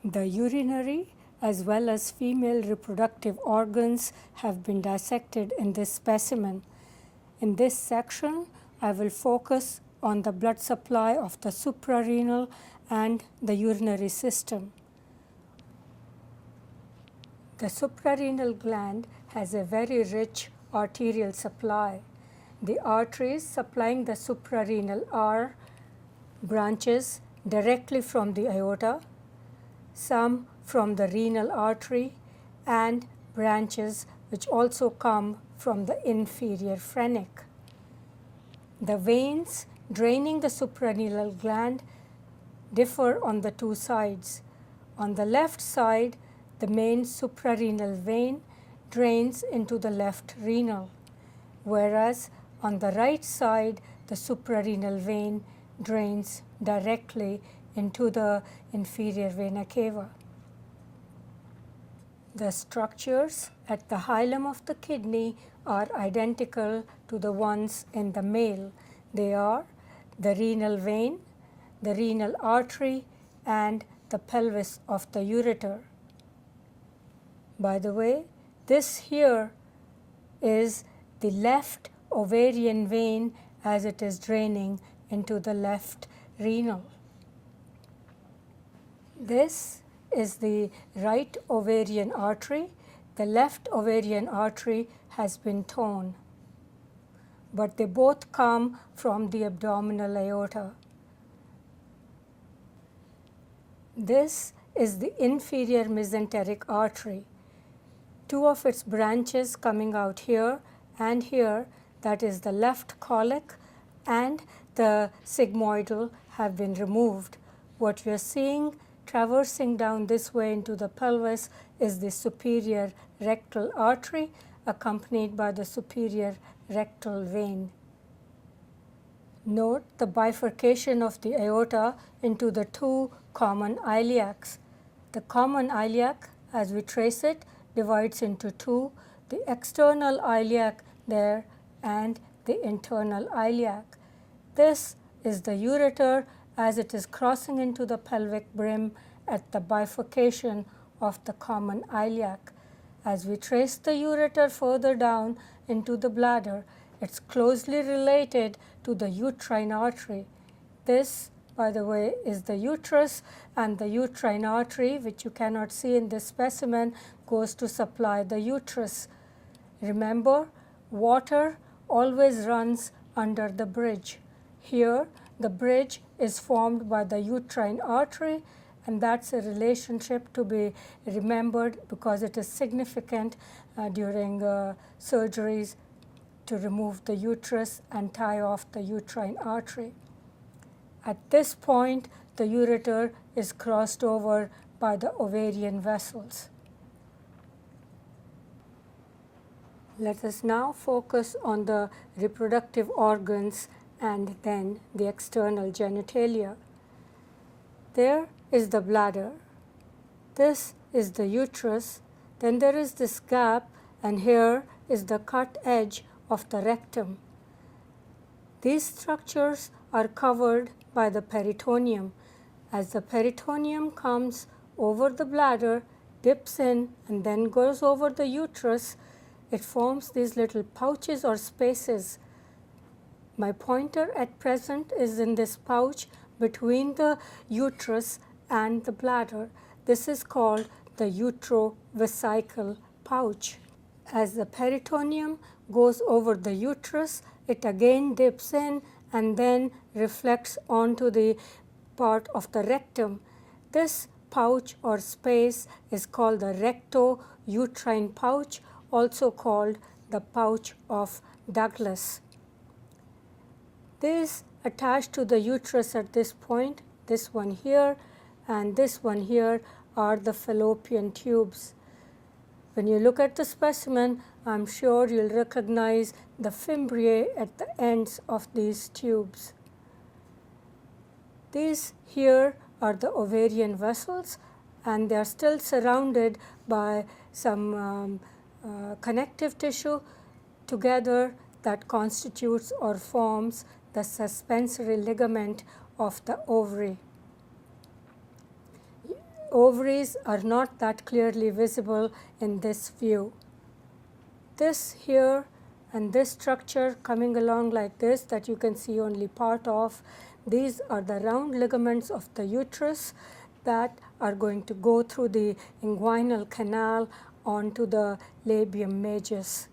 The urinary as well as female reproductive organs have been dissected in this specimen. In this section, I will focus on the blood supply of the suprarenal and the urinary system. The suprarenal gland has a very rich arterial supply. The arteries supplying the suprarenal are branches directly from the aorta, some from the renal artery, and branches which also come from the inferior phrenic. The veins draining the suprarenal gland differ on the two sides. On the left side, the main suprarenal vein drains into the left renal, whereas on the right side, the suprarenal vein drains directly into the inferior vena cava. The structures at the hilum of the kidney are identical to the ones in the male. They are the renal vein, the renal artery, and the pelvis of the ureter. By the way, this here is the left ovarian vein as it is draining into the left renal. This is the right ovarian artery. The left ovarian artery has been torn, but they both come from the abdominal aorta. This is the inferior mesenteric artery. Two of its branches coming out here and here, that is the left colic and the sigmoidal, have been removed. What we are seeing traversing down this way into the pelvis is the superior rectal artery accompanied by the superior rectal vein. Note the bifurcation of the aorta into the two common iliacs. The common iliac, as we trace it, divides into two, the external iliac there and the internal iliac. This is the ureter as it is crossing into the pelvic brim at the bifurcation of the common iliac. As we trace the ureter further down into the bladder, it's closely related to the uterine artery. This, by the way, is the uterus, and the uterine artery, which you cannot see in this specimen, goes to supply the uterus. Remember, water always runs under the bridge. Here, the bridge is formed by the uterine artery, and that's a relationship to be remembered because it is significant during surgeries to remove the uterus and tie off the uterine artery. At this point, the ureter is crossed over by the ovarian vessels. Let us now focus on the reproductive organs and then the external genitalia. There is the bladder. This is the uterus. Then there is this gap, and here is the cut edge of the rectum. These structures are covered by the peritoneum. As the peritoneum comes over the bladder, dips in, and then goes over the uterus, it forms these little pouches or spaces. My pointer at present is in this pouch between the uterus and the bladder. This is called the Uterovesical pouch. As the peritoneum goes over the uterus, it again dips in and then reflects onto the part of the rectum. This pouch or space is called the rectouterine pouch, also called the pouch of Douglas. This attached to the uterus at this point, this one here and this one here, are the fallopian tubes. When you look at the specimen, I'm sure you'll recognize the Fimbria at the ends of these tubes. These here are the ovarian vessels, and they are still surrounded by some connective tissue together that constitutes or forms the suspensory ligament of the ovary. ovaries are not that clearly visible in this view. This here and this structure coming along like this that you can see only part of, these are the round ligaments of the uterus that are going to go through the inguinal canal onto the labium majus.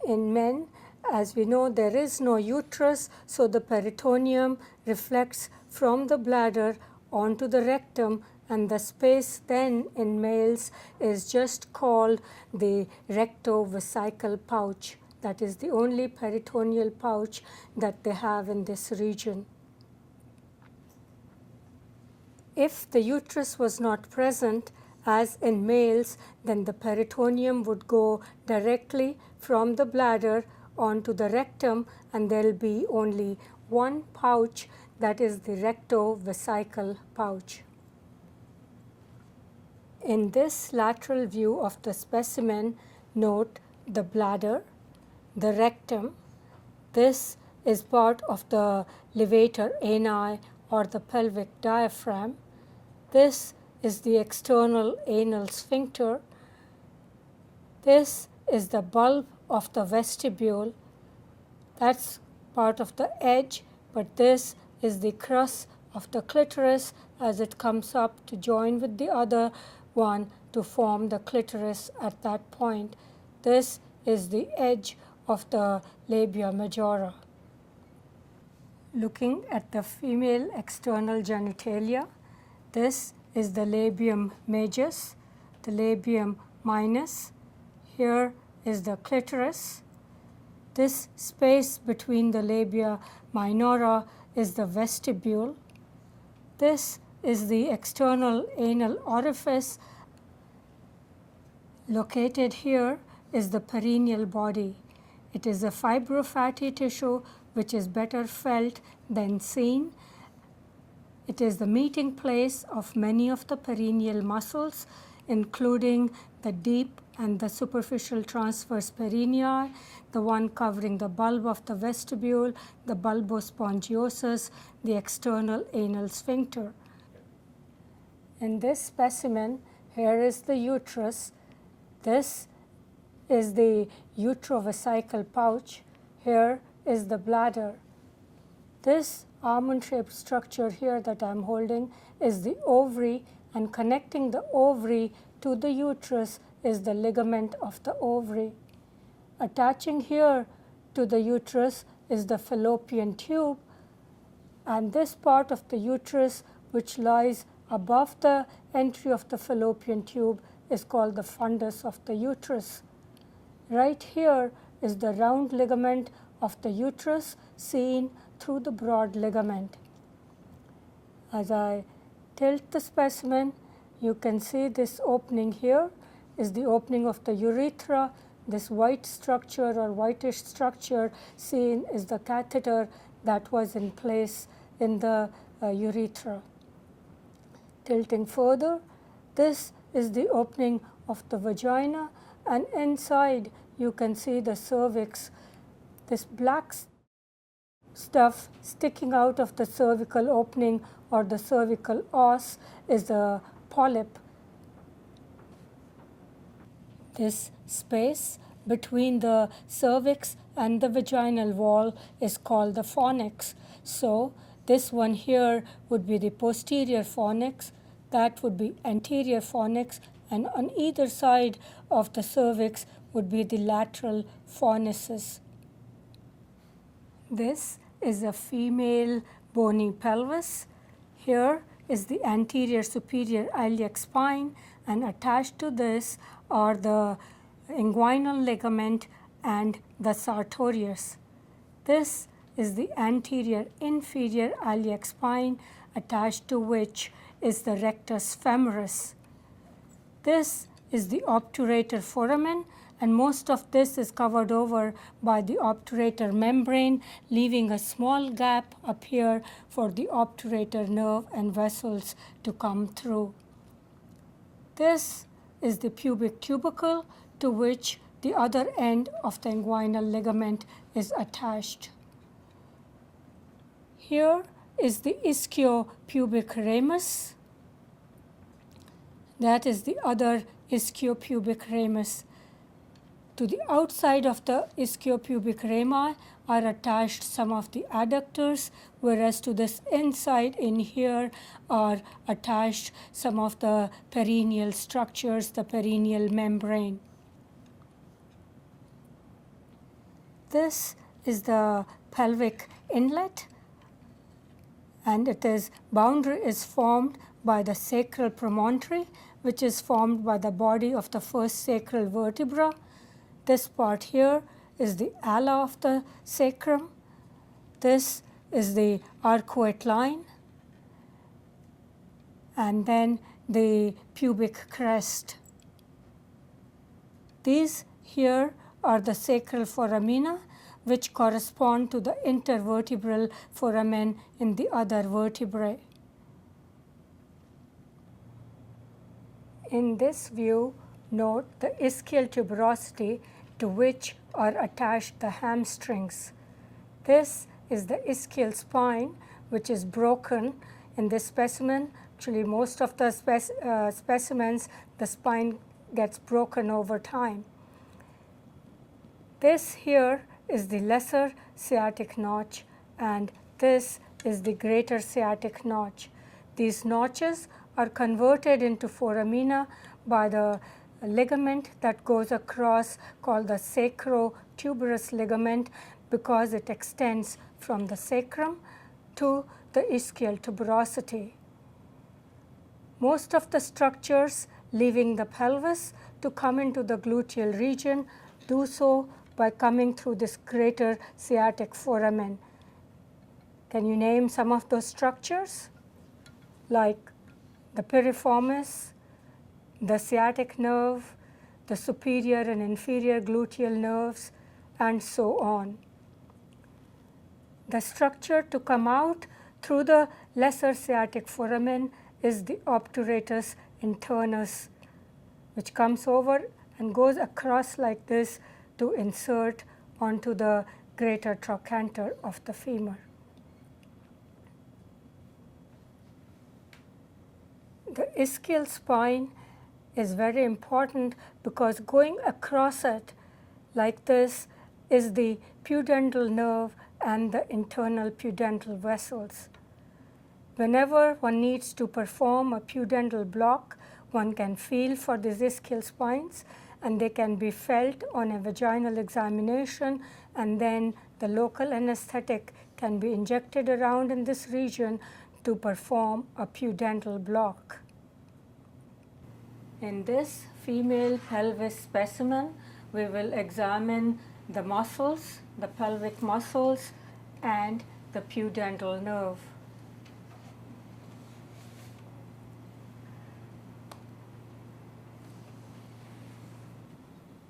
In men, as we know, there is no uterus, so the peritoneum reflects from the bladder onto the rectum, and the space then in males is just called the rectovesical pouch. That is the only peritoneal pouch that they have in this region. If the uterus was not present, as in males, then the peritoneum would go directly from the bladder onto the rectum, and there will be only one pouch, that is the rectovesical pouch. In this lateral view of the specimen, note the bladder, the rectum. This is part of the levator ani or the pelvic diaphragm. This is the external anal sphincter. This is the bulb of the vestibule. That's part of the edge, but this is the crus of the clitoris as it comes up to join with the other one to form the clitoris at that point. This is the edge of the labia majora. Looking at the female external genitalia, this is the labium majus, the labium minus. Here is the clitoris. This space between the labia minora is the vestibule. This is the external anal orifice. Located here is the perineal body. It is a fibrofatty tissue which is better felt than seen. It is the meeting place of many of the perineal muscles, including the deep and the superficial transverse perineal, the one covering the bulb of the vestibule, the bulbospongiosus, the external anal sphincter. In this specimen, here is the uterus. This is the uterovesical pouch. Here is the bladder. This almond-shaped structure here that I am holding is the ovary, and connecting the ovary to the uterus is the ligament of the ovary. Attaching here to the uterus is the fallopian tube, and this part of the uterus which lies above the entry of the fallopian tube is called the fundus of the uterus. Right here is the round ligament of the uterus seen through the broad ligament. As I tilt the specimen, you can see this opening here is the opening of the urethra. This white structure or whitish structure seen is the catheter that was in place in the urethra. Tilting further, this is the opening of the vagina, and inside you can see the cervix. This black stuff sticking out of the cervical opening or the cervical os is the polyp. This space between the cervix and the vaginal wall is called the fornix. So this one here would be the posterior fornix, that would be anterior fornix, and on either side of the cervix would be the lateral fornices. This is a female bony pelvis. Here is the anterior superior iliac spine, and attached to this are the inguinal ligament and the sartorius. This is the anterior inferior iliac spine, attached to which is the rectus femoris. This is the obturator foramen, and most of this is covered over by the obturator membrane, leaving a small gap up here for the obturator nerve and vessels to come through. This is the pubic tubercle, to which the other end of the inguinal ligament is attached. Here is the ischiopubic ramus. That is the other ischiopubic ramus. To the outside of the ischiopubic rami are attached some of the adductors, whereas to this inside in here are attached some of the perineal structures, the perineal membrane. This is the pelvic inlet, and boundary is formed by the sacral promontory, which is formed by the body of the first sacral vertebra. This part here is the ala of the sacrum. This is the arcuate line, and then the pubic crest. These here are the sacral foramina, which correspond to the intervertebral foramen in the other vertebrae. In this view, note the ischial tuberosity to which are attached the hamstrings. This is the ischial spine, which is broken in this specimen. Actually, most of the specimens, the spine gets broken over time. This here is the lesser sciatic notch, and this is the greater sciatic notch. These notches are converted into foramina by the ligament that goes across, called the sacrotuberous ligament, because it extends from the sacrum to the ischial tuberosity. Most of the structures leaving the pelvis to come into the gluteal region do so by coming through this greater sciatic foramen. Can you name some of those structures? Like the piriformis, the sciatic nerve, the superior and inferior gluteal nerves, and so on. The structure to come out through the lesser sciatic foramen is the obturatus internus, which comes over and goes across like this to insert onto the greater trochanter of the femur. The ischial spine is very important because going across it like this is the pudendal nerve and the internal pudendal vessels. Whenever one needs to perform a pudendal block, one can feel for these ischial spines, and they can be felt on a vaginal examination, and then the local anesthetic can be injected around in this region to perform a pudendal block. In this female pelvis specimen, we will examine the muscles, the pelvic muscles, and the pudendal nerve.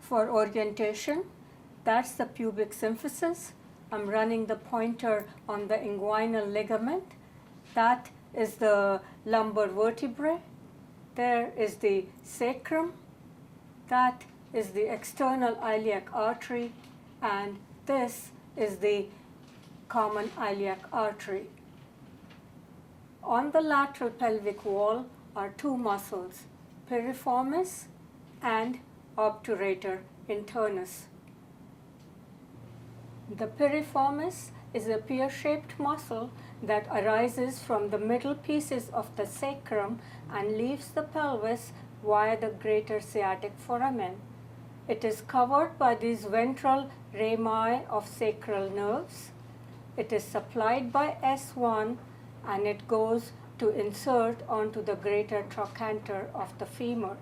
For orientation, that's the pubic symphysis. I'm running the pointer on the inguinal ligament. That is the lumbar vertebrae. There is the sacrum. That is the external iliac artery, and this is the common iliac artery. On the lateral pelvic wall are two muscles, piriformis and obturator internus. The piriformis is a pear-shaped muscle that arises from the middle pieces of the sacrum and leaves the pelvis via the greater sciatic foramen. It is covered by these ventral rami of sacral nerves. It is supplied by S1 and it goes to insert onto the greater trochanter of the femur.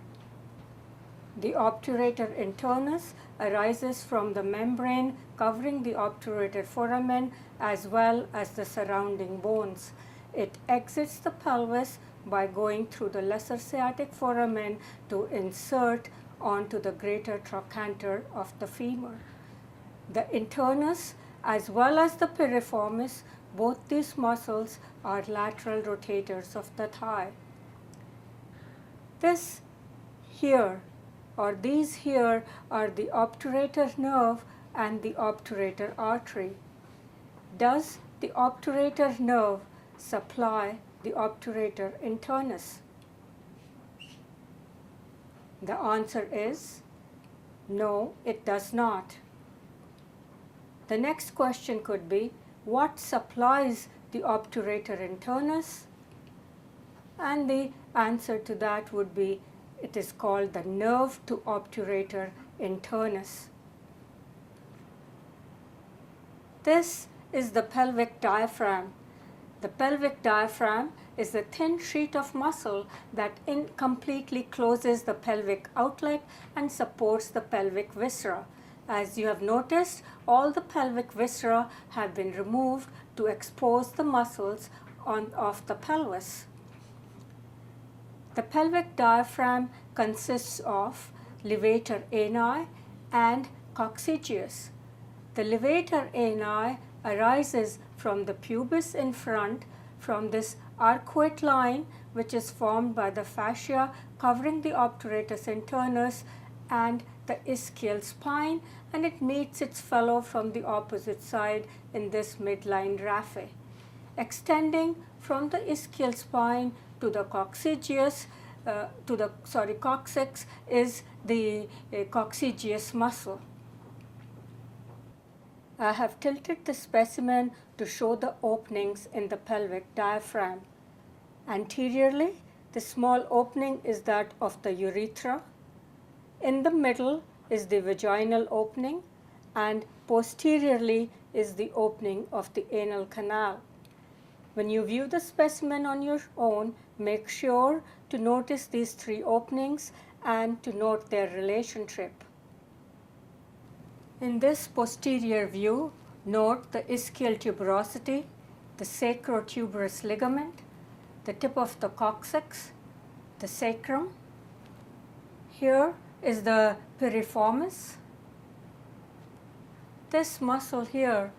The obturator internus arises from the membrane covering the obturator foramen as well as the surrounding bones. It exits the pelvis by going through the lesser sciatic foramen to insert onto the greater trochanter of the femur. The internus as well as the piriformis, both these muscles are lateral rotators of the thigh. This here or these here are the obturator nerve and the obturator artery. Does the obturator nerve supply the obturator internus? The answer is no, it does not. The next question could be, what supplies the obturator internus? And the answer to that would be, it is called the nerve to obturator internus. This is the pelvic diaphragm. The pelvic diaphragm is a thin sheet of muscle that completely closes the pelvic outlet and supports the pelvic viscera. As you have noticed, all the pelvic viscera have been removed to expose the muscles of the pelvis. The pelvic diaphragm consists of levator ani and coccygeus. The levator ani arises from the pubis in front, from this arcuate line which is formed by the fascia covering the obturator internus and the ischial spine, and it meets its fellow from the opposite side in this midline raphe. Extending from the ischial spine to the coccygeus, coccyx is the coccygeus muscle. I have tilted the specimen to show the openings in the pelvic diaphragm. Anteriorly, the small opening is that of the urethra. In the middle is the vaginal opening, and posteriorly is the opening of the anal canal. When you view the specimen on your own, make sure to notice these three openings and to note their relationship. In this posterior view, note the ischial tuberosity, the sacrotuberous ligament, the tip of the coccyx, the sacrum. Here is the piriformis. This muscle here,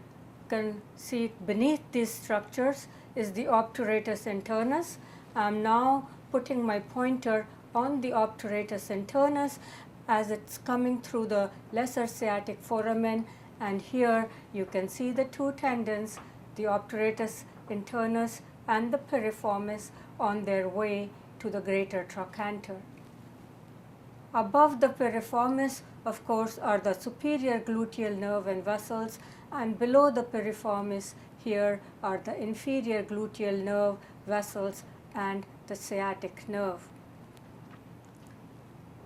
you can see beneath these structures is the obturator internus. I am now putting my pointer on the obturator internus as it's coming through the lesser sciatic foramen, and here you can see the two tendons, the obturator internus and the piriformis, on their way to the greater trochanter. Above the piriformis, of course, are the superior gluteal nerve and vessels, and below the piriformis here are the inferior gluteal nerve, vessels, and the sciatic nerve.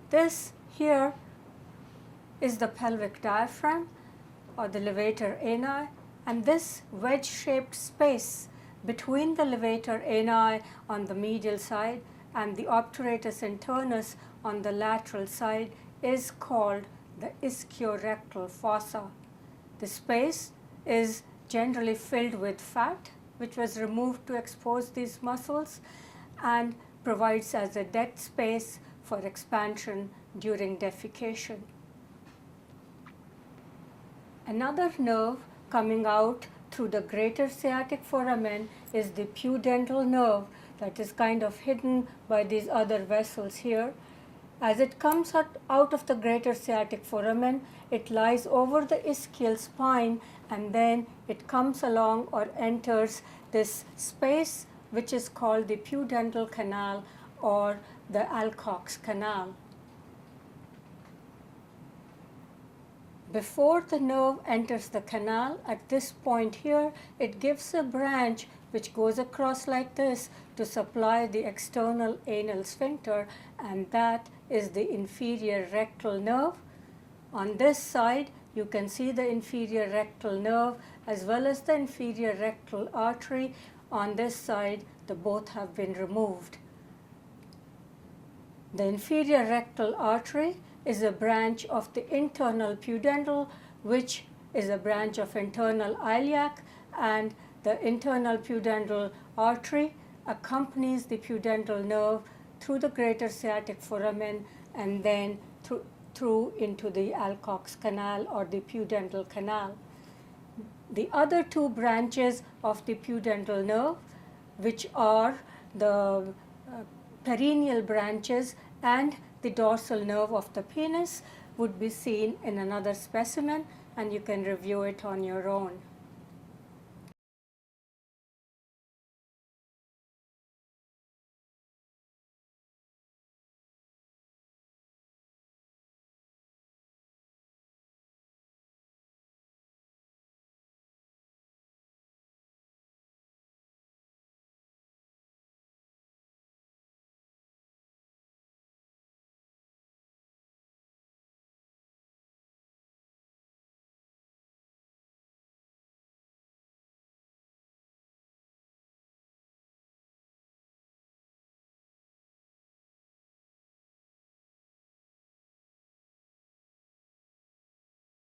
This here is the pelvic diaphragm or the levator ani, and this wedge-shaped space between the levator ani on the medial side and the obturator internus on the lateral side is called the ischiorectal fossa. The space is generally filled with fat, which was removed to expose these muscles, and provides as a dead space for expansion during defecation. Another nerve coming out through the greater sciatic foramen is the pudendal nerve that is kind of hidden by these other vessels here. As it comes out of the greater sciatic foramen, it lies over the ischial spine, and then it comes along or enters this space which is called the pudendal canal or the Alcock's canal. Before the nerve enters the canal, at this point here, it gives a branch which goes across like this to supply the external anal sphincter, and that is the inferior rectal nerve. On this side, you can see the inferior rectal nerve as well as the inferior rectal artery. On this side, the both have been removed. The inferior rectal artery is a branch of the internal pudendal, which is a branch of internal iliac, and the internal pudendal artery accompanies the pudendal nerve through the greater sciatic foramen and then through into the Alcock's canal or the pudendal canal. The other two branches of the pudendal nerve, which are the perineal branches and the dorsal nerve of the penis, would be seen in another specimen, and you can review it on your own.